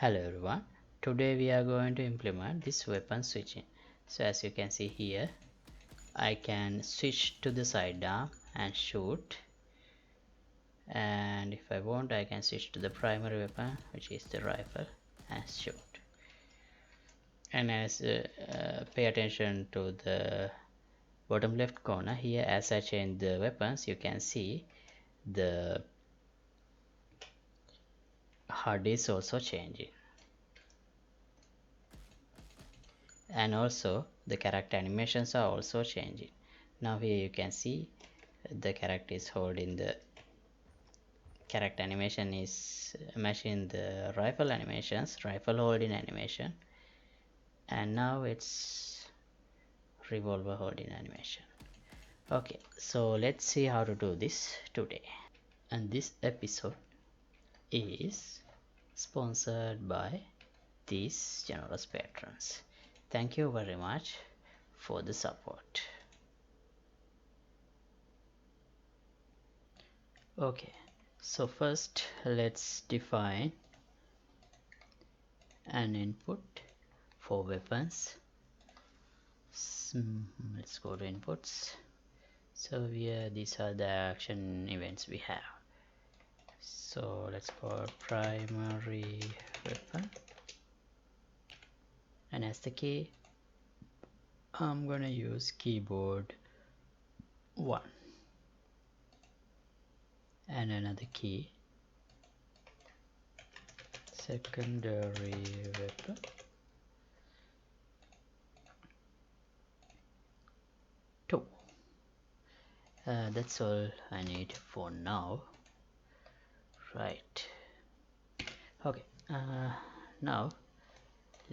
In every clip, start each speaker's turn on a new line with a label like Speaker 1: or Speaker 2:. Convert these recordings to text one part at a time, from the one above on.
Speaker 1: Hello everyone, today we are going to implement this weapon switching. So as you can see here, I can switch to the sidearm and shoot, and if I want I can switch to the primary weapon, which is the rifle, and shoot. And as pay attention to the bottom left corner here, as I change the weapons you can see the HUD is also changing. And also the character animations are also changing. Now here you can see the character is holding the character animation is matching the rifle animations, rifle holding animation, and now it's revolver holding animation. Okay, so let's see how to do this today. And this episode is sponsored by these generous patrons. Thank you very much for the support. Okay, so first let's define an input for weapons. Let's go to inputs. So here these are the action events we have. So let's call primary weapon, and as the key I'm gonna use keyboard 1, and another key secondary weapon 2. That's all I need for now. Right. Okay, now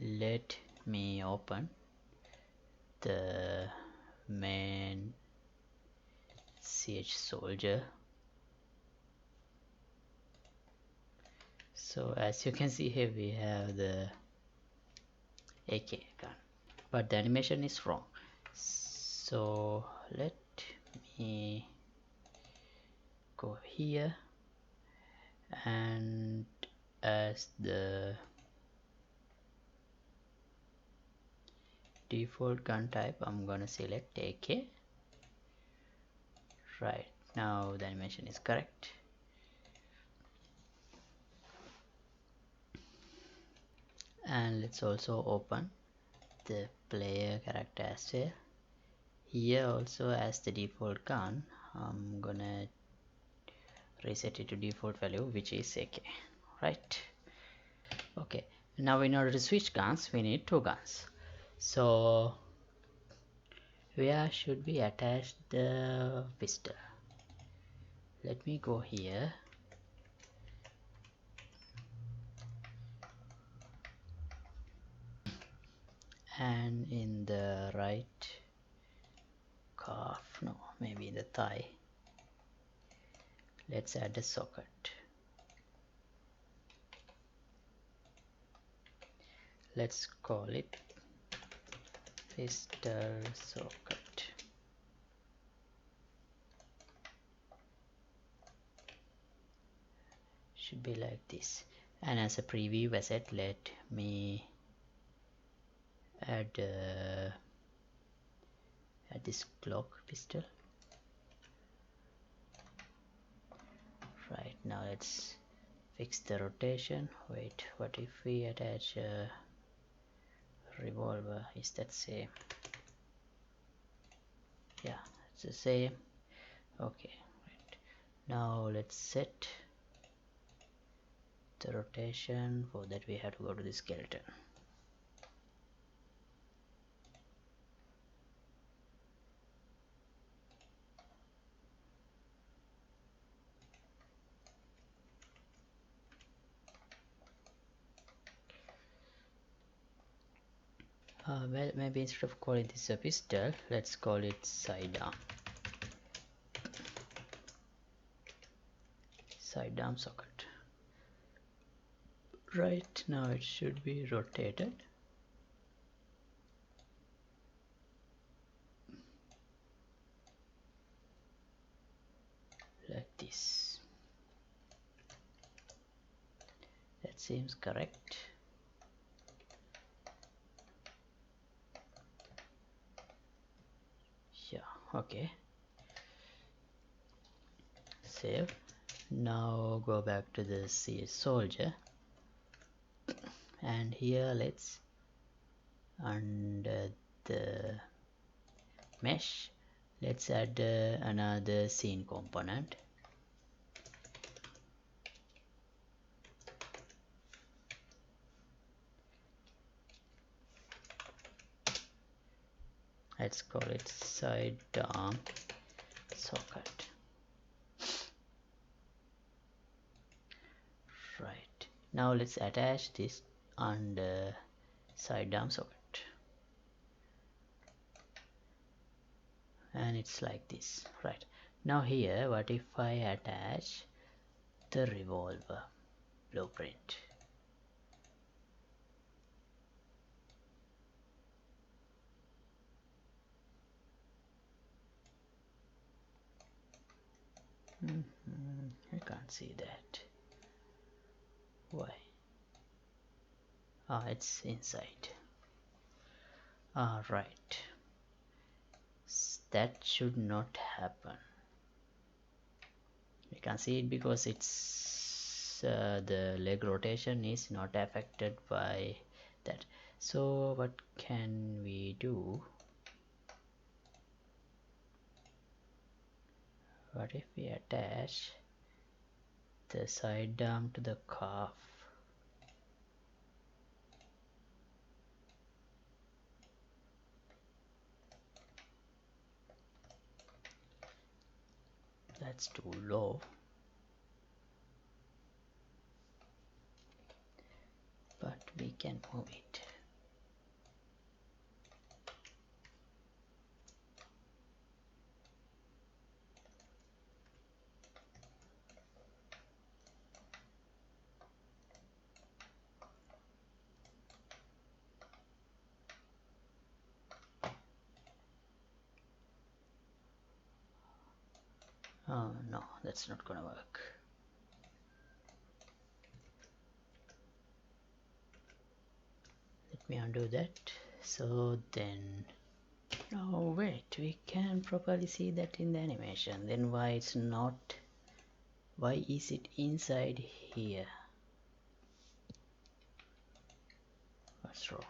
Speaker 1: let me open the main 𝐒𝐻_soldier. So as you can see here we have the AK gun, but the animation is wrong. So let me go here, and as the default gun type I'm gonna select AK. Right, now the animation is correct. And let's also open the player character as well. Here also, as the default gun, I'm gonna reset it to default value, which is AK. Right. Okay, now in order to switch guns we need 2 guns. So where should we attach the pistol? Let me go here, and in the right calf, no, maybe in the thigh, let's add a socket. Let's call it pistol socket. Should be like this. And as a preview asset, let me add this Glock pistol. Right, now let's fix the rotation. Wait, what if we attach a revolver? Is that same? Yeah, it's the same. Okay, right. Now let's set the rotation. For that we have to go to the skeleton. Well, maybe instead of calling this a pistol, let's call it sidearm. Sidearm socket. Right, now it should be rotated. Like this. That seems correct. Okay, save. Now go back to the 𝐶𝐻𝐻𝐽, and here let's, under the mesh, let's add another scene component. Let's call it sidearm socket. Right, now let's attach this under sidearm socket, and it's like this. Right, now here, what if I attach the revolver blueprint? I can't see that. Why? Ah, it's inside. Right, that should not happen. We can see it because it's the leg rotation is not affected by that. So what can we do? What if we attach the sidearm to the calf? That's too low, but we can move it. Oh no, that's not gonna work. Let me undo that. So then, oh wait, we can properly see that in the animation. Then why it's not? Why is it inside here? What's wrong?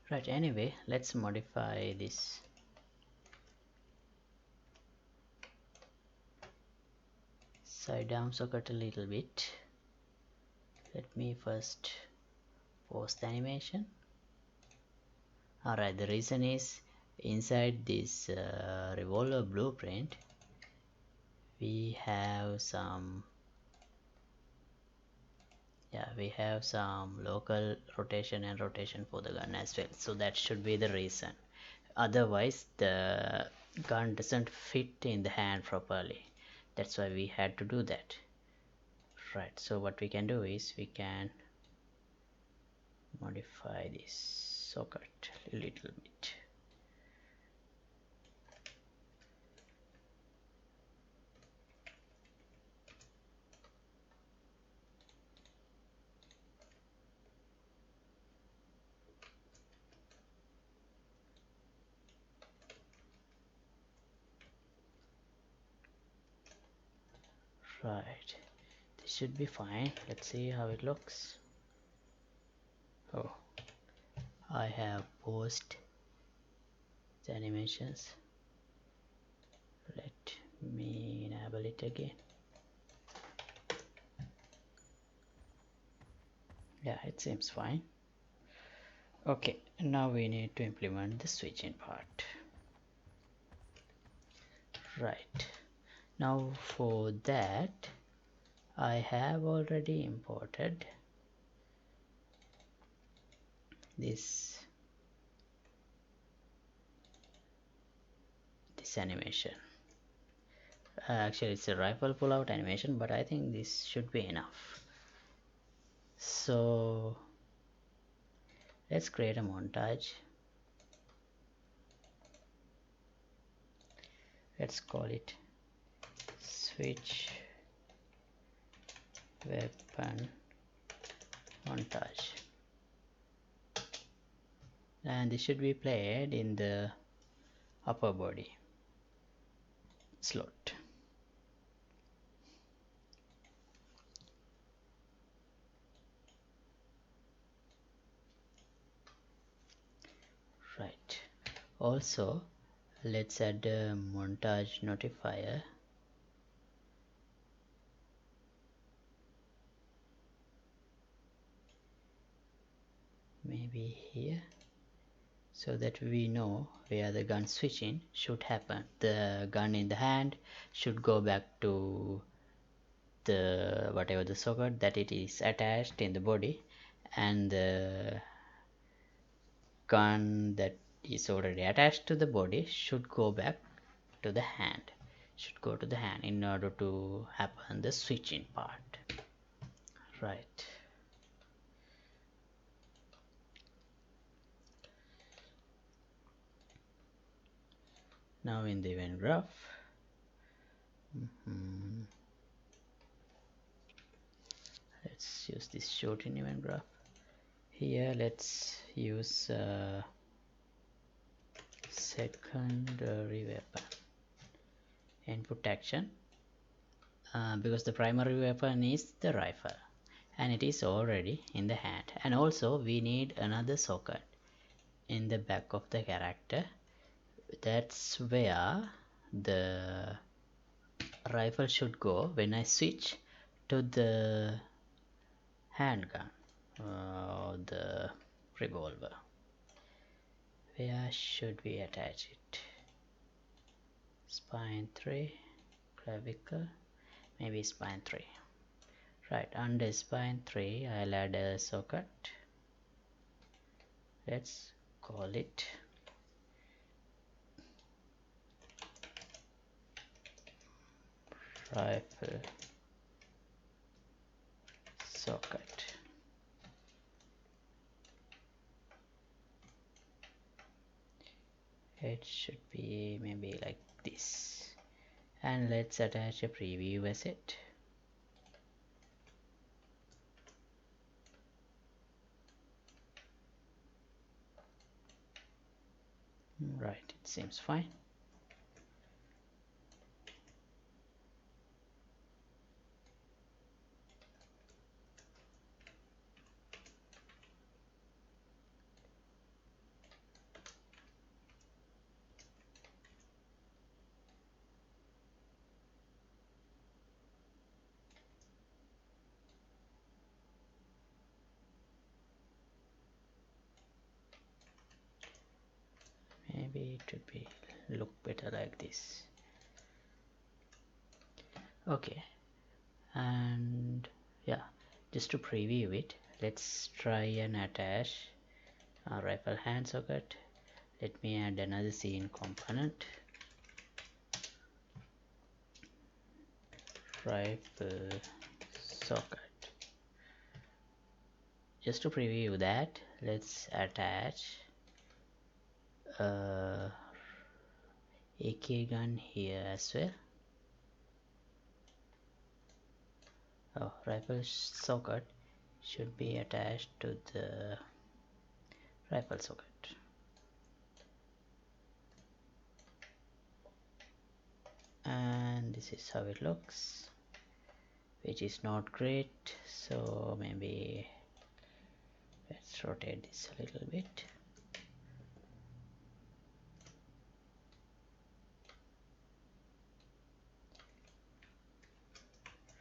Speaker 1: Right, anyway, let's modify this. Sidearm socket a little bit. Let me first pause the animation. Alright, the reason is inside this revolver blueprint we have some local rotation and rotation for the gun as well, so that should be the reason. Otherwise the gun doesn't fit in the hand properly. That's why we had to do that. Right, so what we can do is we can modify this socket a little bit. Right, this should be fine. Let's see how it looks. Oh, I have paused the animations. Let me enable it again. Yeah, it seems fine. Okay, now we need to implement the switching part. Right, now for that I have already imported this animation. Actually it's a rifle pull-out animation, but I think this should be enough. So let's create a montage. Let's call it switch weapon montage, and this should be played in the upper body slot. Right. Also, let's add a montage notifier. Maybe here, so that we know where the gun switching should happen. The gun in the hand should go back to the whatever the socket that it is attached in the body, and the gun that is already attached to the body should go back to the hand, in order to happen the switching part. Right. Now in the event graph, let's use this shooting event graph. Here let's use secondary weapon input action, because the primary weapon is the rifle and it is already in the hand, and also we need another socket in the back of the character. That's where the rifle should go when I switch to the handgun or the revolver. Where should we attach it? Spine 3, clavicle, maybe spine 3. Right, under spine 3 I'll add a socket. Let's call it rifle socket. It should be maybe like this, and let's attach a preview asset. Right, it seems fine. Maybe it would be look better like this. Okay, and yeah, just to preview it, let's try and attach a rifle hand socket. Let me add another scene component, rifle socket. Just to preview that, let's attach AK gun here as well. Oh, rifle socket should be attached to the rifle socket. And this is how it looks, which is not great, so maybe let's rotate this a little bit.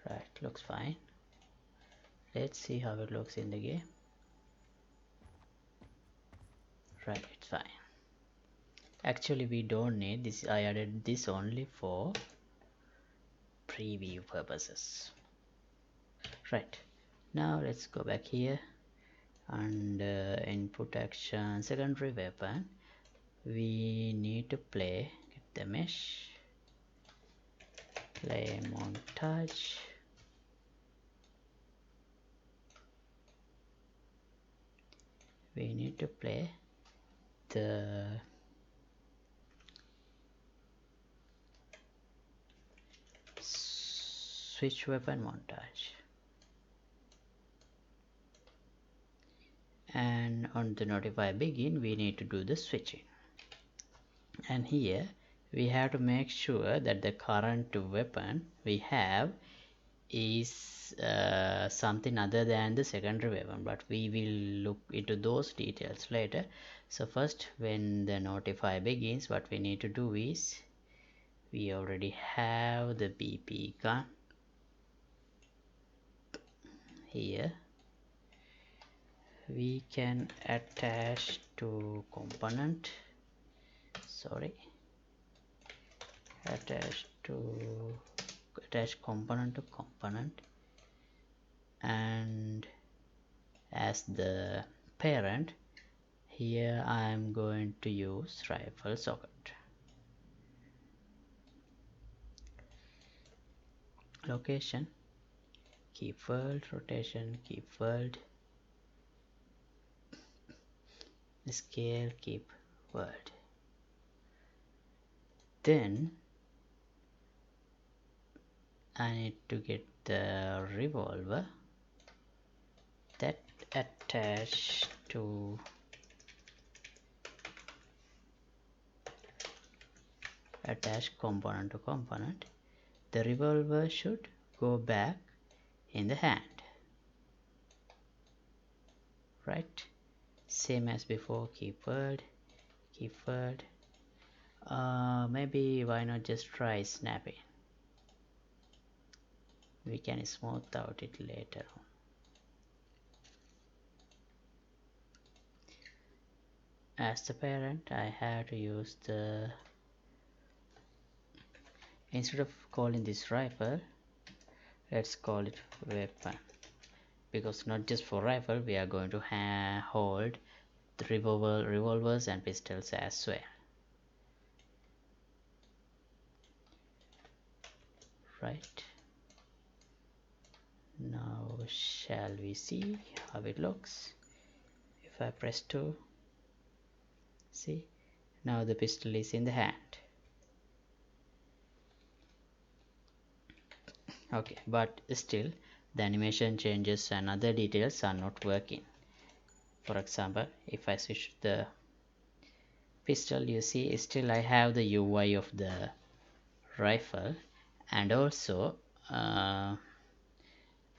Speaker 1: Right, looks fine. Let's see how it looks in the game. Right, it's fine. Actually we don't need this, I added this only for preview purposes. Right, now let's go back here and input action secondary weapon. We need to play, get the mesh, play montage, we need to play the switch weapon montage. and on the notify begin we need to do the switching, and here we have to make sure that the current weapon we have is something other than the secondary weapon, but we will look into those details later. So first, when the notify begins, what we need to do is we already have the BP gun here. We can attach to component, attach component to component, and as the parent here I am going to use rifle socket. Location, keep world, rotation, keep world, scale, keep world. Then I need to get the revolver that attach to component to component. The revolver should go back in the hand, right? Same as before, keep world. Maybe why not just try snapping? We can smooth out it later on. As the parent, I have to use the, instead of calling this rifle, let's call it weapon, because not just for rifle we are going to hold the revolvers and pistols as well, right? Now shall we see how it looks? If I press 2, see, now the pistol is in the hand. Okay, but still the animation changes and other details are not working. For example, if I switch the pistol, you see still I have the UI of the rifle, and also the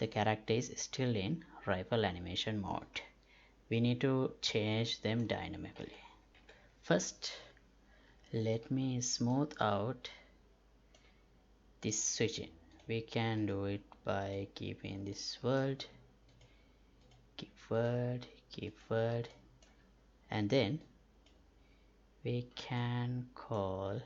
Speaker 1: character is still in rifle animation mode. We need to change them dynamically. First, let me smooth out this switching. We can do it by keeping this world, keep world, and then we can call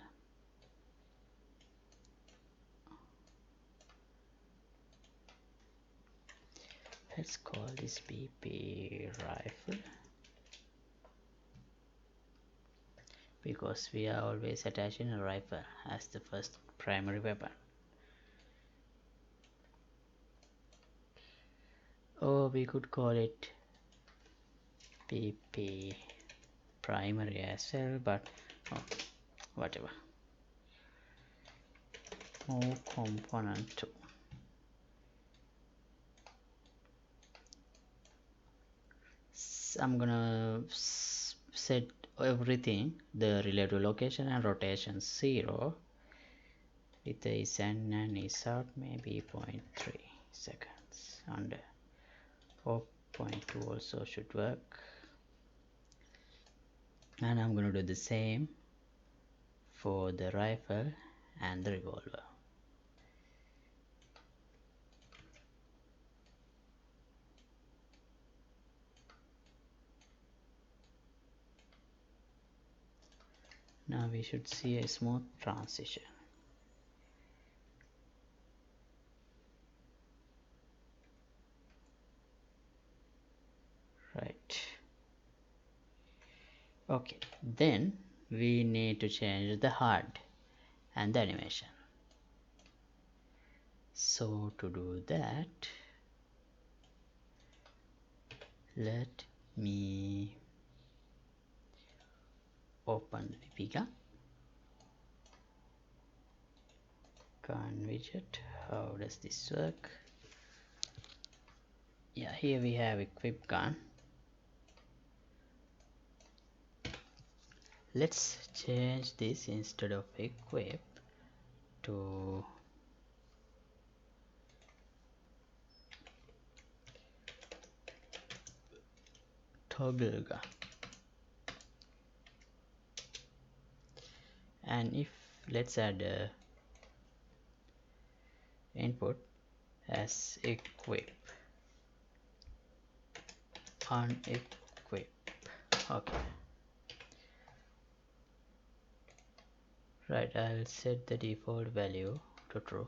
Speaker 1: let's call this BP rifle, because we are always attaching a rifle as the first primary weapon. Or we could call it BP primary as well, but whatever. Move component to. I'm gonna set everything, the relative location and rotation 0 with the is in and is out, maybe 0.3 seconds under, or 0.2 also should work. And I'm gonna do the same for the rifle and the revolver. Now we should see a smooth transition. Right. Okay, then we need to change the HUD and the animation. So to do that, let me open the gun widget. How does this work? Yeah, here we have equip gun. Let's change this instead of equip to toggle gun. And if let's add a input as equip unequip. Okay, right, I'll set the default value to true.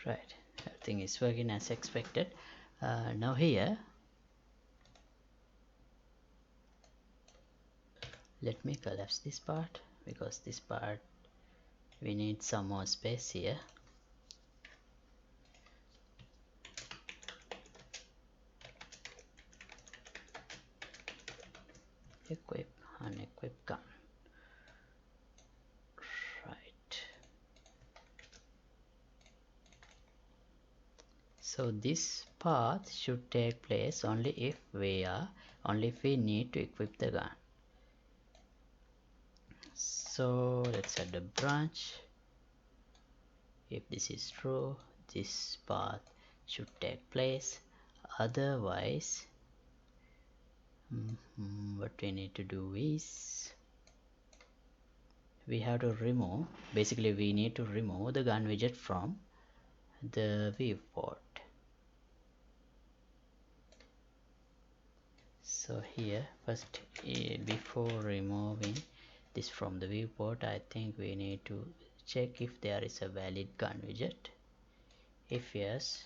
Speaker 1: Right, everything is working as expected. Now here, let me collapse this part, because this part we need some more space here. Equip unequip gun. Right, so this path should take place only if we need to equip the gun. So let's add a branch. If this is true, this path should take place. Otherwise, what we need to do is we have to remove, basically we need to remove the gun widget from the viewport. So here first, before removing this from the viewport, I think we need to check if there is a valid gun widget. If yes,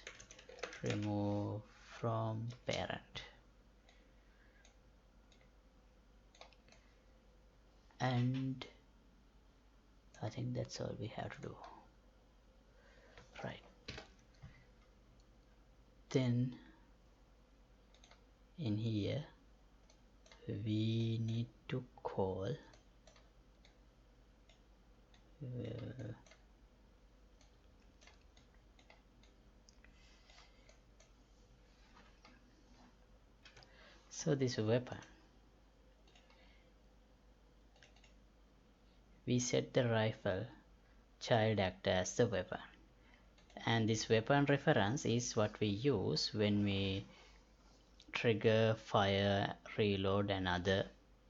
Speaker 1: remove from parent. And I think that's all we have to do. Right, then in here we need to call so this weapon, we set the rifle child actor as the weapon, and this weapon reference is what we use when we trigger, fire, reload and other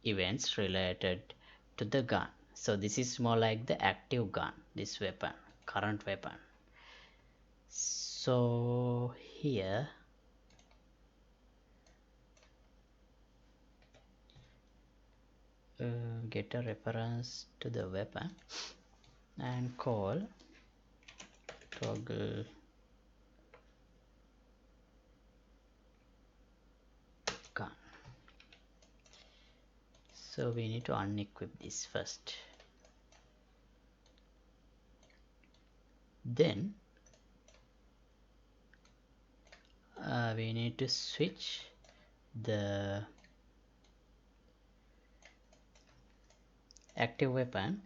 Speaker 1: events related to the gun. So this is more like the active gun, this weapon, current weapon. So here get a reference to the weapon and call toggle gun. So we need to unequip this first. Then we need to switch the active weapon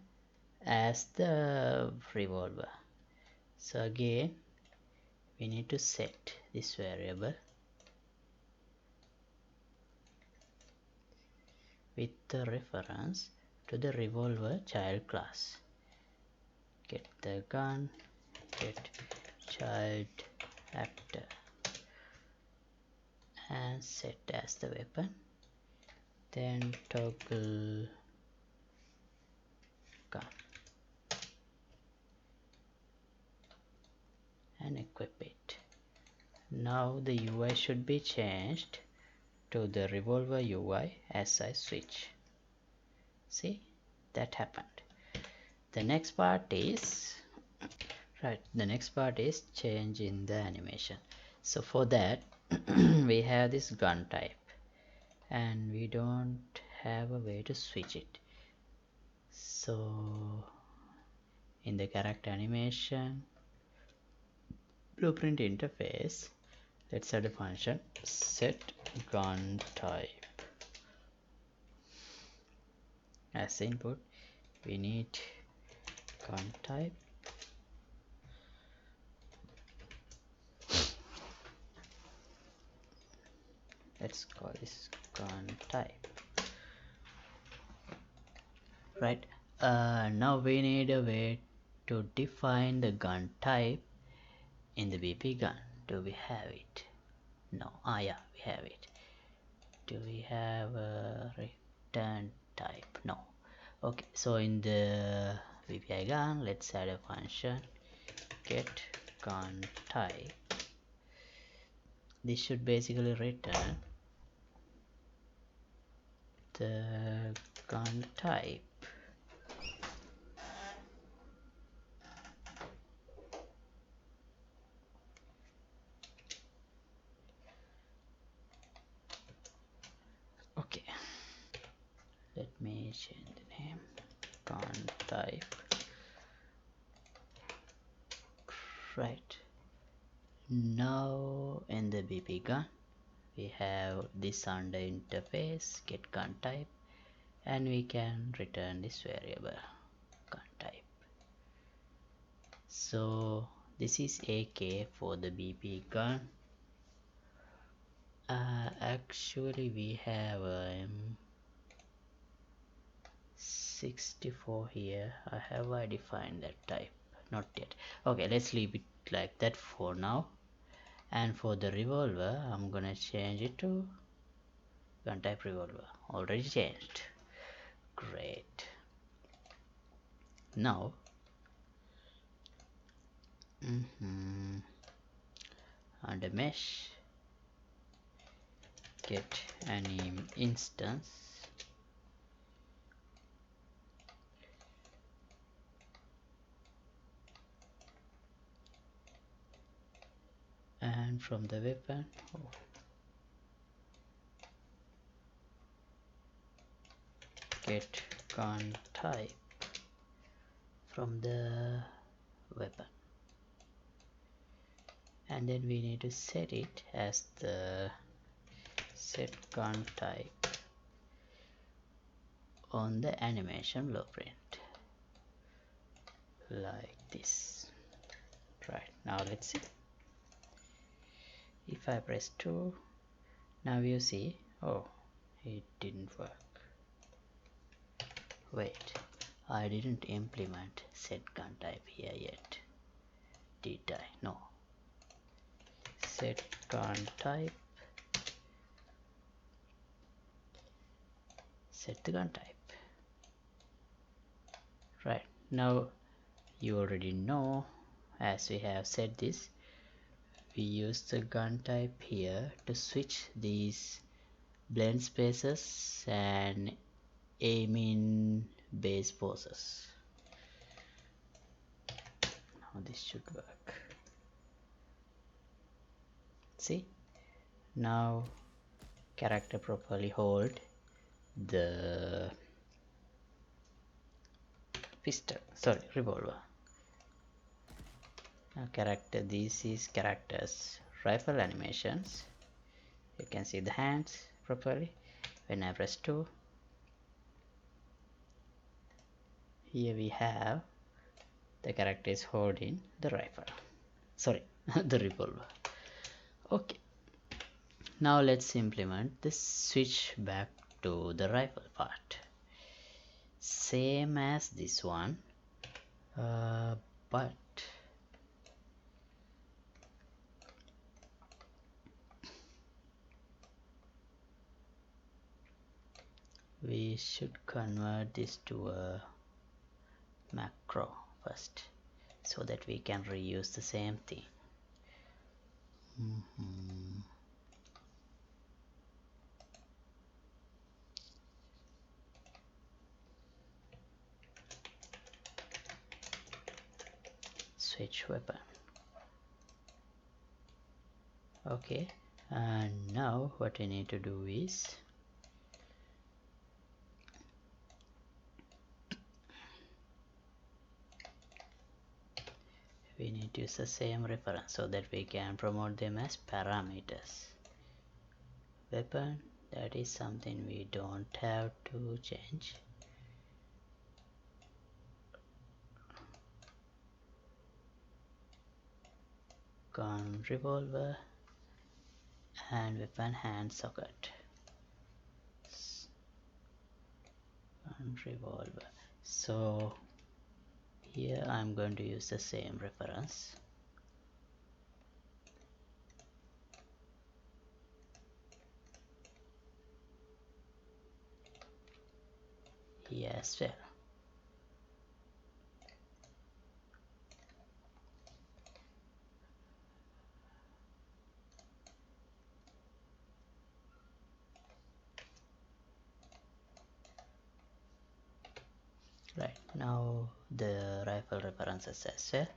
Speaker 1: as the revolver. So again we need to set this variable with the reference to the revolver child class. Get the gun, get child actor and set as the weapon, then toggle gun and equip it. Now the UI should be changed to the revolver UI as I switch. See, that happened. The next part is change in the animation. So for that we have this gun type. and we don't have a way to switch it. So in the character animation blueprint interface, let's add a function set gun type. As input we need gun type, let's call this gun type, right? Now we need a way to define the gun type in the BP gun. Do we have it? No. Yeah, we have it. Do we have a return type? No. Okay, so in the VPI gun, let's add a function get gun type. This should basically return the gun type. Okay, let me change the name, gun type. Right, now in the BP gun we have this under interface get gun type, and we can return this variable gun type. So this is AK for the BP gun. Actually we have M64 here. Have I defined that type? Not yet. Okay, let's leave it like that for now. And for the revolver I'm gonna change it to gun type revolver. Already changed. Great. Now under mesh get anim instance, and from the weapon get gun type from the weapon, and then we need to set it as the set gun type on the animation blueprint like this. Right, now let's see. If I press 2, now you see, oh, it didn't work. Wait, I didn't implement set gun type here yet, did I? No. Set gun type, set the gun type. Right, now you already know, as we have said this, we use the gun type here to switch these blend spaces and aim in base poses. Now this should work. See, now character properly hold the pistol, sorry, revolver. Now character, this is characters rifle animations. You can see the hands properly. When I press 2, here we have the character is holding the rifle, sorry, the revolver. Okay, now let's implement this switch back to the rifle part, same as this one, but we should convert this to a macro first so that we can reuse the same thing. Switch weapon. Okay, and now what we need to do is we need to use the same reference so that we can promote them as parameters. Weapon, that is something we don't have to change. Gun revolver and weapon hand socket. Gun revolver. So here I'm going to use the same reference. Here as well. Right, now the rifle references as well.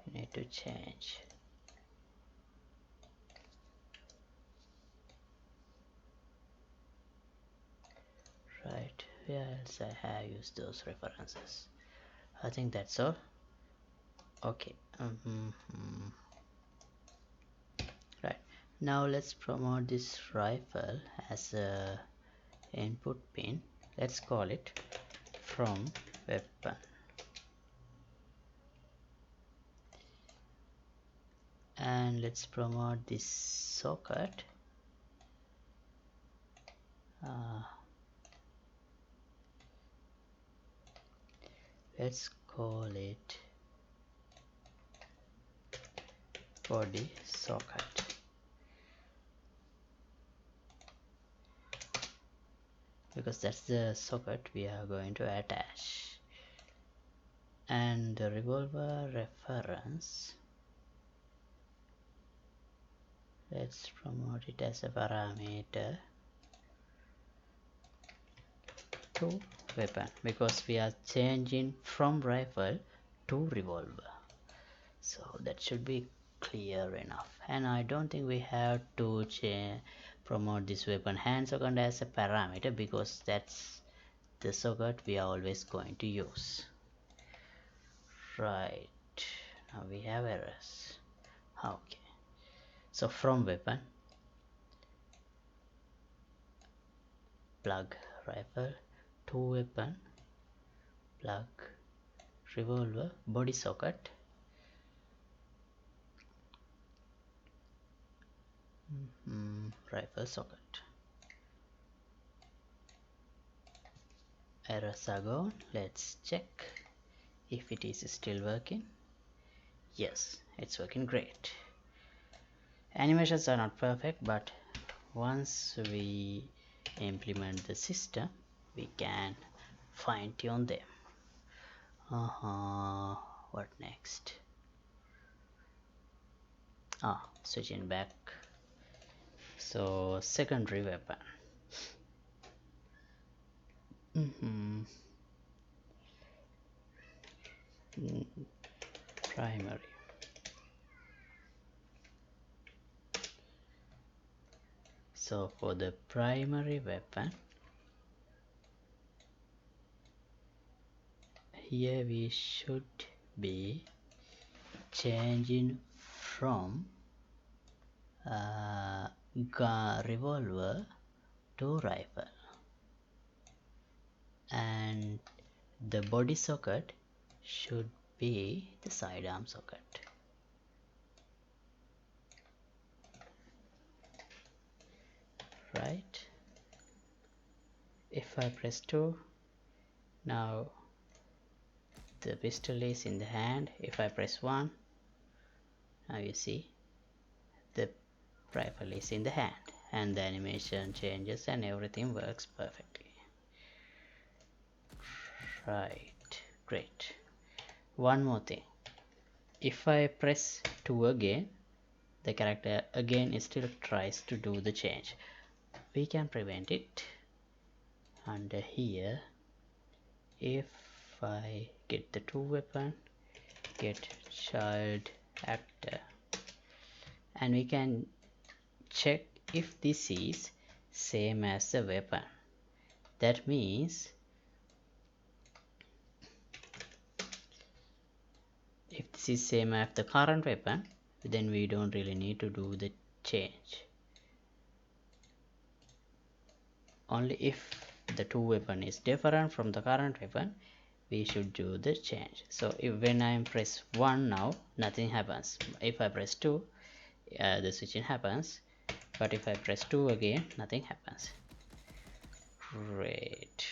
Speaker 1: We need to change. Right, where else I have used those references? I think that's all. Okay. Right, now let's promote this rifle as a input pin. Let's call it from weapon. And let's promote this socket. Let's call it body socket. Because that's the socket we are going to attach. And the revolver reference, let's promote it as a parameter to weapon, because we are changing from rifle to revolver, so that should be clear enough. And I don't think we have to promote this weapon hand socket as a parameter, because that's the socket we are always going to use. Right, now we have errors. Okay, so from weapon, plug rifle, to weapon, plug revolver, body socket, rifle socket. Errors are gone. Let's check if it is still working. Yes, it's working great. Animations are not perfect, but once we implement the system, we can fine-tune them. What next? Switching back. So secondary weapon. Primary. So for the primary weapon, here we should be changing from revolver to rifle, and the body socket should be the sidearm socket. Right, if I press 2, now the pistol is in the hand. If I press 1, now you see the rifle is in the hand, and the animation changes and everything works perfectly. Right, great. One more thing, if I press 2 again, the character again still tries to do the change. We can prevent it under here. If I get the 2 weapon, get child actor, and we can check if this is same as the weapon. That means If this is same as the current weapon, then we don't really need to do the change. Only if the two weapon is different from the current weapon, we should do the change. So if when I press 1 now, nothing happens. If I press 2, the switching happens, but if I press 2 again, nothing happens. Great.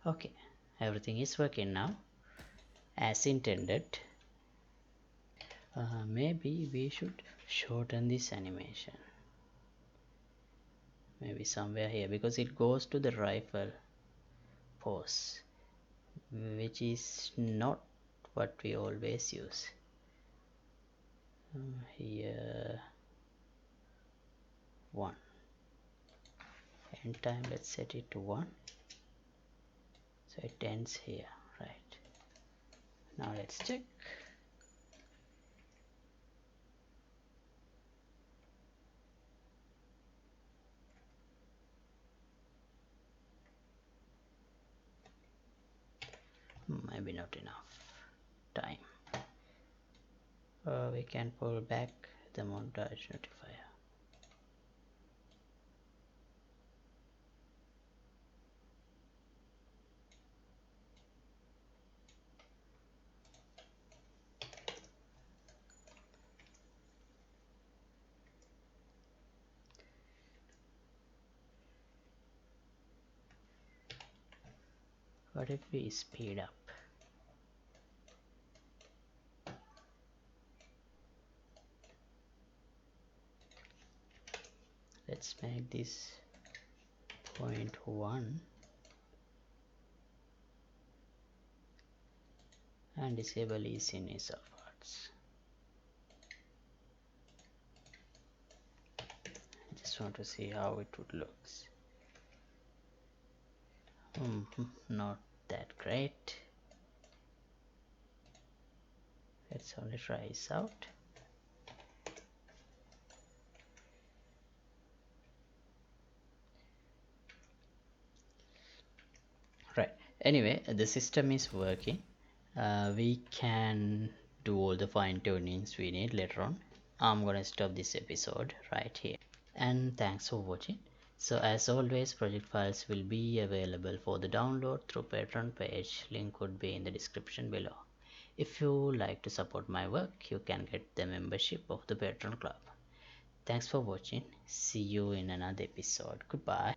Speaker 1: Okay, everything is working now as intended. Maybe we should shorten this animation, maybe somewhere here, because it goes to the rifle pose, which is not what we always use. Here 1, end time, let's set it to 1, so it ends here, right? Now let's check. Maybe not enough time. We can pull back the montage notifier. What if we speed up? Let's make this 0.1 and disable 𝐒𝐮𝐩𝐸 subparts. I just want to see how it would look. Not that great. Let's only try this out. Right, anyway, the system is working. We can do all the fine tunings we need later on. I'm gonna stop this episode right here, and thanks for watching. So as always, project files will be available for the download through Patreon page. Link would be in the description below. If you like to support my work, you can get the membership of the Patreon club. Thanks for watching. See you in another episode. Goodbye.